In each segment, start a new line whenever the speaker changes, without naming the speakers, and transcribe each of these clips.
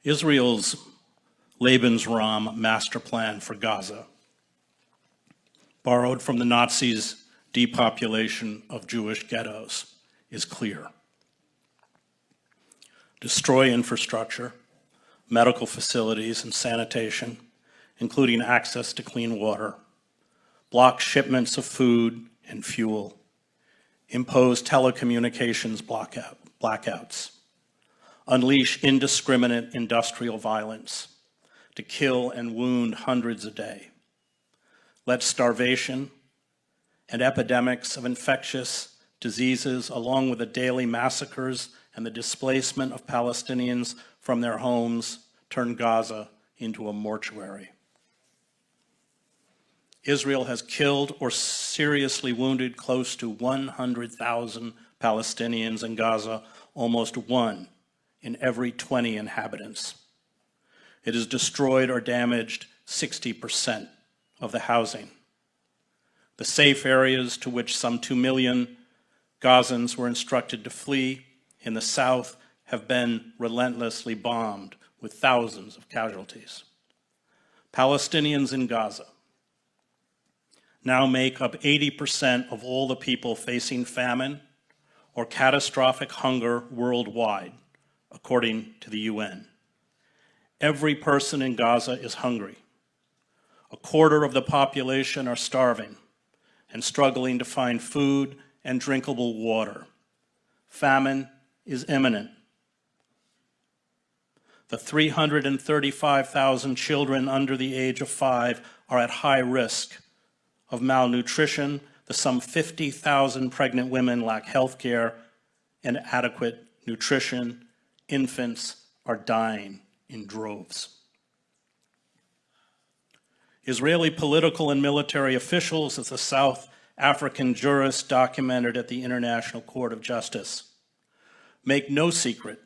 Israel's Lebensraum master plan for Gaza, borrowed from the Nazis' depopulation of Jewish ghettos, is clear. Destroy infrastructure, medical facilities and sanitation, including access to clean water, block shipments of food and fuel, impose telecommunications blackouts, unleash indiscriminate industrial violence to kill and wound hundreds a day, let starvation and epidemics of infectious diseases, along with the daily massacres and the displacement of Palestinians from their homes, turn Gaza into a mortuary. Israel has killed or seriously wounded close to 100,000 Palestinians in Gaza, almost 1 in every 20 inhabitants. It has destroyed or damaged 60% of the housing. The safe areas to which some 2 million Gazans were instructed to flee in the south have been relentlessly bombed with thousands of casualties. Palestinians in Gaza now make up 80% of all the people facing famine or catastrophic hunger worldwide, according to the UN. Every person in Gaza is hungry. A quarter of the population are starving and struggling to find food and drinkable water. Famine is imminent. The 335,000 children under the age of 5 are at high risk of malnutrition. The some 50,000 pregnant women lack health care and adequate nutrition. Infants are dying in droves. Israeli political and military officials, as the South African jurists documented at the International Court of Justice, make no secret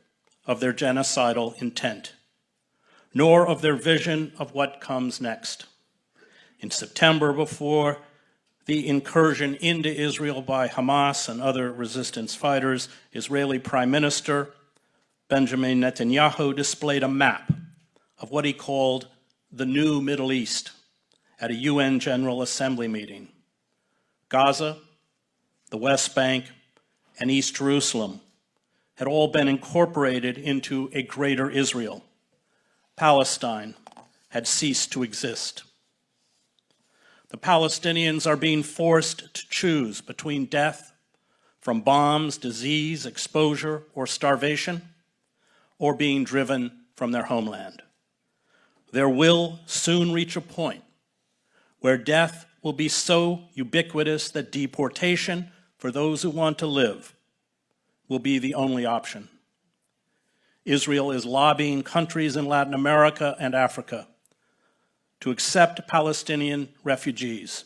of their genocidal intent, nor of their vision of what comes next. In September, before the incursion into Israel by Hamas and other resistance fighters, Israeli Prime Minister Benjamin Netanyahu displayed a map of what he called the new Middle East at a UN General Assembly meeting. Gaza, the West Bank, and East Jerusalem had all been incorporated into a greater Israel. Palestine had ceased to exist. The Palestinians are being forced to choose between death from bombs, disease, exposure, or starvation, or being driven from their homeland. There will soon reach a point where death will be so ubiquitous that deportation for those who want to live will be the only option. Israel is lobbying countries in Latin America and Africa to accept Palestinian refugees.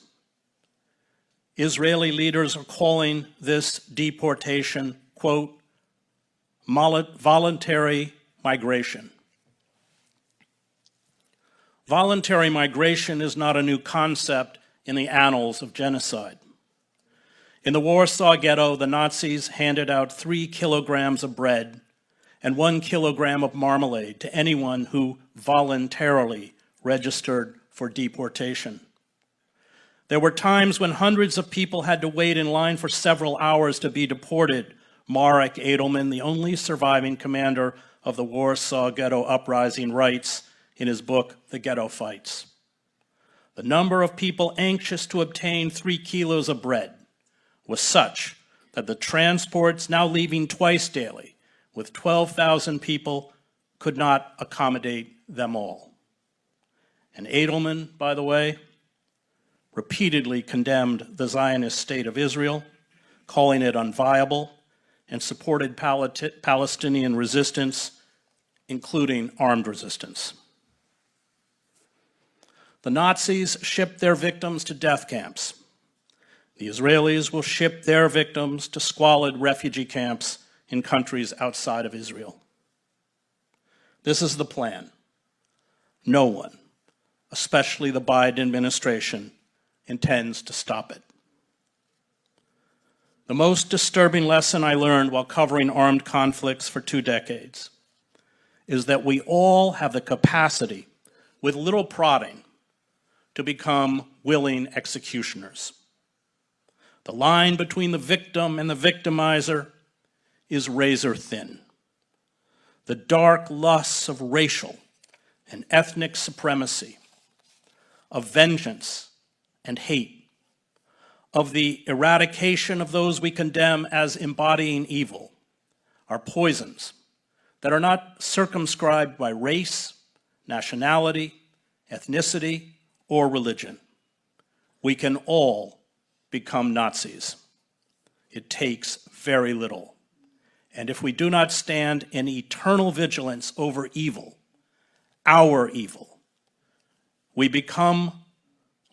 Israeli leaders are calling this deportation, quote, voluntary migration. Voluntary migration is not a new concept in the annals of genocide. In the Warsaw Ghetto, the Nazis handed out 3 kilograms of bread and 1 kilogram of marmalade to anyone who voluntarily registered for deportation. There were times when hundreds of people had to wait in line for several hours to be deported. Marek Edelman, the only surviving commander of the Warsaw Ghetto Uprising, writes in his book, The Ghetto Fights. The number of people anxious to obtain 3 kilos of bread was such that the transports now leaving twice daily with 12,000 people could not accommodate them all. And Edelman, by the way, repeatedly condemned the Zionist state of Israel, calling it unviable, and supported Palestinian resistance, including armed resistance. The Nazis shipped their victims to death camps. The Israelis will ship their victims to squalid refugee camps in countries outside of Israel. This is the plan. No one, especially the Biden administration, intends to stop it. The most disturbing lesson I learned while covering armed conflicts for 2 decades is that we all have the capacity, with little prodding, to become willing executioners. The line between the victim and the victimizer is razor thin. The dark lusts of racial and ethnic supremacy, of vengeance and hate, of the eradication of those we condemn as embodying evil, are poisons that are not circumscribed by race, nationality, ethnicity, or religion. We can all become Nazis. It takes very little. And if we do not stand in eternal vigilance over evil, our evil, we become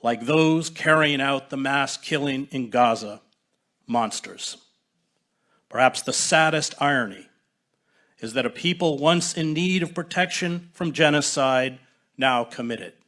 like those carrying out the mass killing in Gaza, monsters. Perhaps the saddest irony is that a people once in need of protection from genocide now commit it.